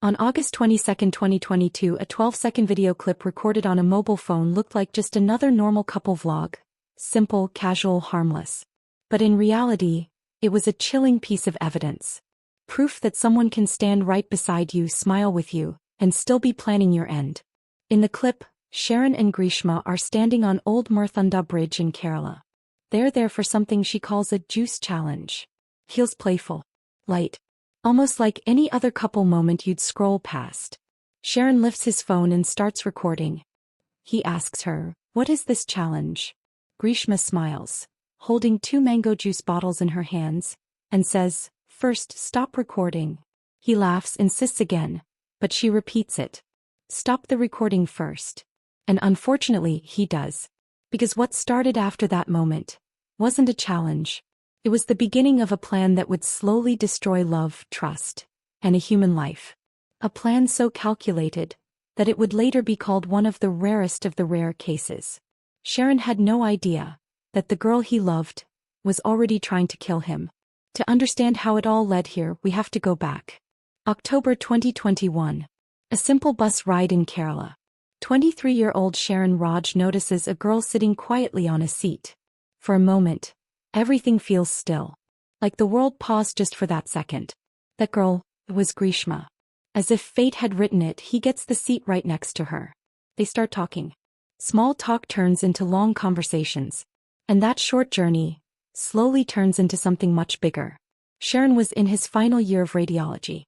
On August 22, 2022, a 12-second video clip recorded on a mobile phone looked like just another normal couple vlog. Simple, casual, harmless. But in reality, it was a chilling piece of evidence. Proof that someone can stand right beside you, smile with you, and still be planning your end. In the clip, Sharon and Greeshma are standing on Old Murthunda Bridge in Kerala. They're there for something she calls a juice challenge. Feels playful. Light. Almost like any other couple moment you'd scroll past. Sharon lifts his phone and starts recording. He asks her, "What is this challenge?" Greeshma smiles, holding 2 mango juice bottles in her hands, and says, "First, stop recording." He laughs, insists again, but she repeats it. "Stop the recording first." And unfortunately, he does. Because what started after that moment wasn't a challenge. It was the beginning of a plan that would slowly destroy love, trust, and a human life. A plan so calculated that it would later be called one of the rarest of the rare cases. Sharon had no idea that the girl he loved was already trying to kill him. To understand how it all led here, we have to go back. October 2021. A simple bus ride in Kerala. 23-year-old Sharon Raj notices a girl sitting quietly on a seat. For a moment, everything feels still. Like the world paused just for that second. That girl was Greeshma. As if fate had written it, he gets the seat right next to her. They start talking. Small talk turns into long conversations. And that short journey slowly turns into something much bigger. Sharon was in his final year of radiology.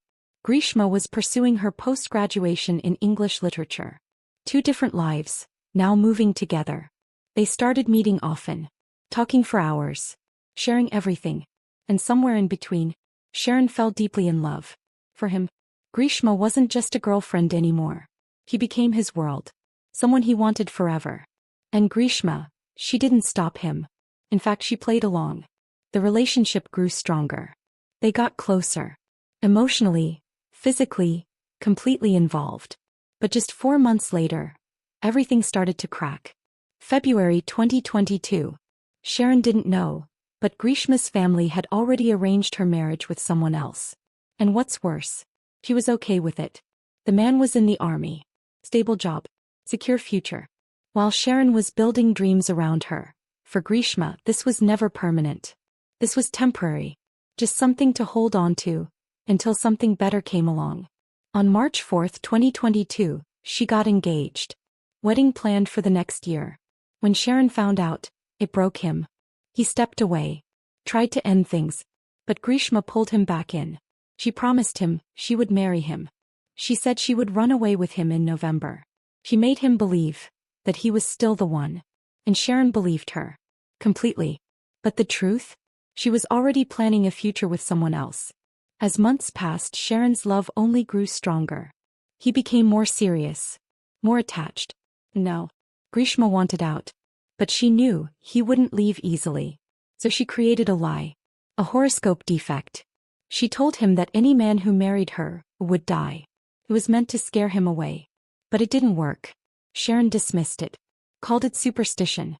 Greeshma was pursuing her post-graduation in English literature. 2 different lives, now moving together. They started meeting often. Talking for hours. Sharing everything. And somewhere in between, Sharon fell deeply in love. For him, Greeshma wasn't just a girlfriend anymore. He became his world. Someone he wanted forever. And Greeshma, she didn't stop him. In fact, she played along. The relationship grew stronger. They got closer. Emotionally, physically, completely involved. But just 4 months later, everything started to crack. February 2022. Sharon didn't know, but Greeshma's family had already arranged her marriage with someone else. And what's worse, she was okay with it. The man was in the army. Stable job. Secure future. While Sharon was building dreams around her. For Greeshma, this was never permanent. This was temporary. Just something to hold on to, until something better came along. On March 4, 2022, she got engaged. Wedding planned for the next year. When Sharon found out, it broke him. He stepped away. Tried to end things. But Greeshma pulled him back in. She promised him she would marry him. She said she would run away with him in November. She made him believe that he was still the one. And Sharon believed her. Completely. But the truth? She was already planning a future with someone else. As months passed, Sharon's love only grew stronger. He became more serious. More attached. No. Greeshma wanted out. But she knew he wouldn't leave easily. So she created a lie. A horoscope defect. She told him that any man who married her would die. It was meant to scare him away. But it didn't work. Sharon dismissed it. Called it superstition.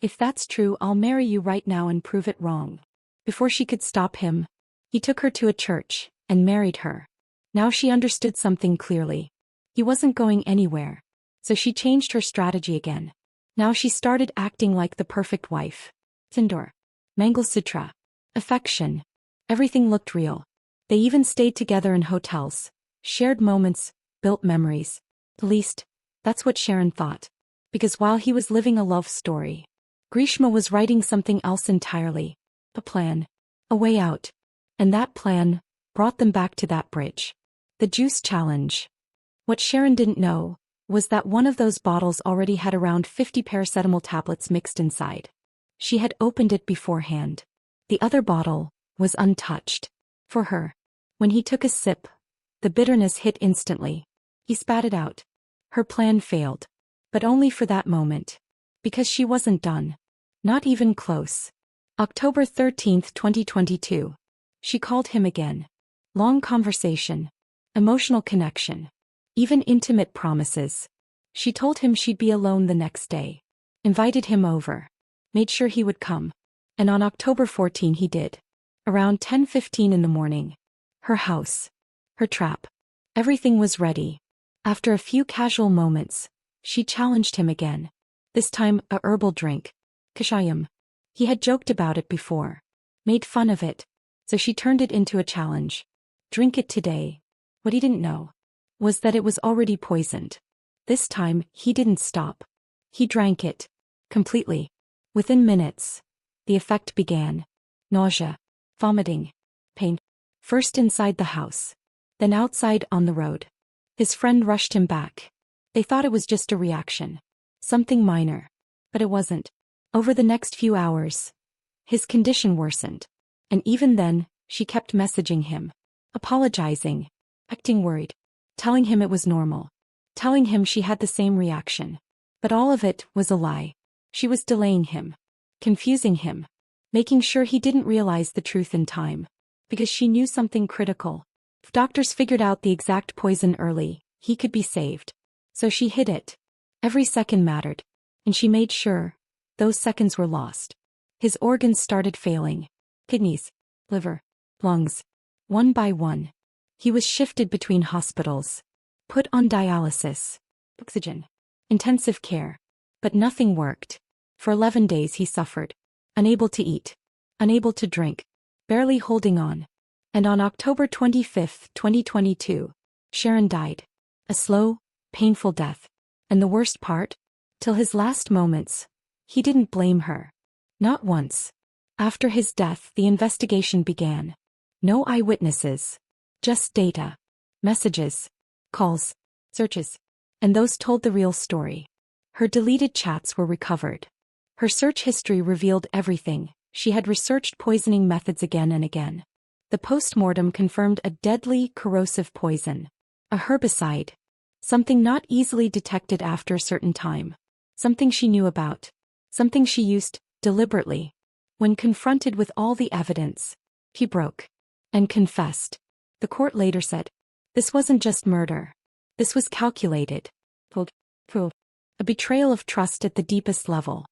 If that's true, I'll marry you right now and prove it wrong. Before she could stop him, he took her to a church and married her. Now she understood something clearly. He wasn't going anywhere. So she changed her strategy again. Now she started acting like the perfect wife. Sindoor. Mangalsutra. Affection. Everything looked real. They even stayed together in hotels. Shared moments, built memories. At least, that's what Sharon thought. Because while he was living a love story, Greeshma was writing something else entirely. A plan. A way out. And that plan brought them back to that bridge. The juice challenge. What Sharon didn't know was that one of those bottles already had around 50 paracetamol tablets mixed inside. She had opened it beforehand. The other bottle was untouched. For her. When he took a sip, the bitterness hit instantly. He spat it out. Her plan failed. But only for that moment. Because she wasn't done. Not even close. October 13, 2022. She called him again. Long conversation. Emotional connection. Even intimate promises. She told him she'd be alone the next day. Invited him over. Made sure he would come. And on October 14 he did. Around 10:15 in the morning. Her house. Her trap. Everything was ready. After a few casual moments, she challenged him again. This time, a herbal drink. Kashayam. He had joked about it before. Made fun of it. So she turned it into a challenge. Drink it today. What he didn't know was that it was already poisoned. This time, he didn't stop. He drank it. Completely. Within minutes, the effect began. Nausea. Vomiting. Pain. First inside the house. Then outside on the road. His friend rushed him back. They thought it was just a reaction. Something minor. But it wasn't. Over the next few hours, his condition worsened. And even then, she kept messaging him. Apologizing. Acting worried. Telling him it was normal. Telling him she had the same reaction. But all of it was a lie. She was delaying him. Confusing him. Making sure he didn't realize the truth in time. Because she knew something critical. If doctors figured out the exact poison early, he could be saved. So she hid it. Every second mattered. And she made sure those seconds were lost. His organs started failing. Kidneys, liver, lungs. One by one. He was shifted between hospitals. Put on dialysis. Oxygen. Intensive care. But nothing worked. For 11 days he suffered. Unable to eat. Unable to drink. Barely holding on. And on October 25, 2022, Sharon died. A slow, painful death. And the worst part? Till his last moments, he didn't blame her. Not once. After his death, the investigation began. No eyewitnesses. Just data. Messages. Calls. Searches. And those told the real story. Her deleted chats were recovered. Her search history revealed everything. She had researched poisoning methods again and again. The post-mortem confirmed a deadly, corrosive poison. A herbicide. Something not easily detected after a certain time. Something she knew about. Something she used, deliberately. When confronted with all the evidence, he broke. And confessed. The court later said, this wasn't just murder. This was calculated. Cruel. A betrayal of trust at the deepest level.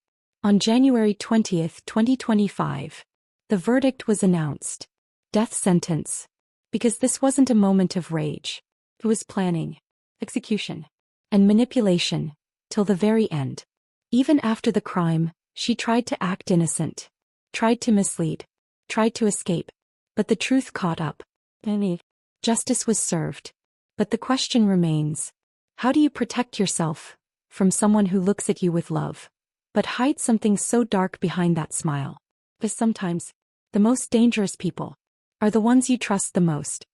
On January 20, 2025, the verdict was announced. Death sentence. Because this wasn't a moment of rage. It was planning, execution, and manipulation, till the very end. Even after the crime, she tried to act innocent. Tried to mislead. Tried to escape. But the truth caught up. Justice was served. But the question remains. How do you protect yourself from someone who looks at you with love, but hides something so dark behind that smile? Because sometimes, the most dangerous people are the ones you trust the most.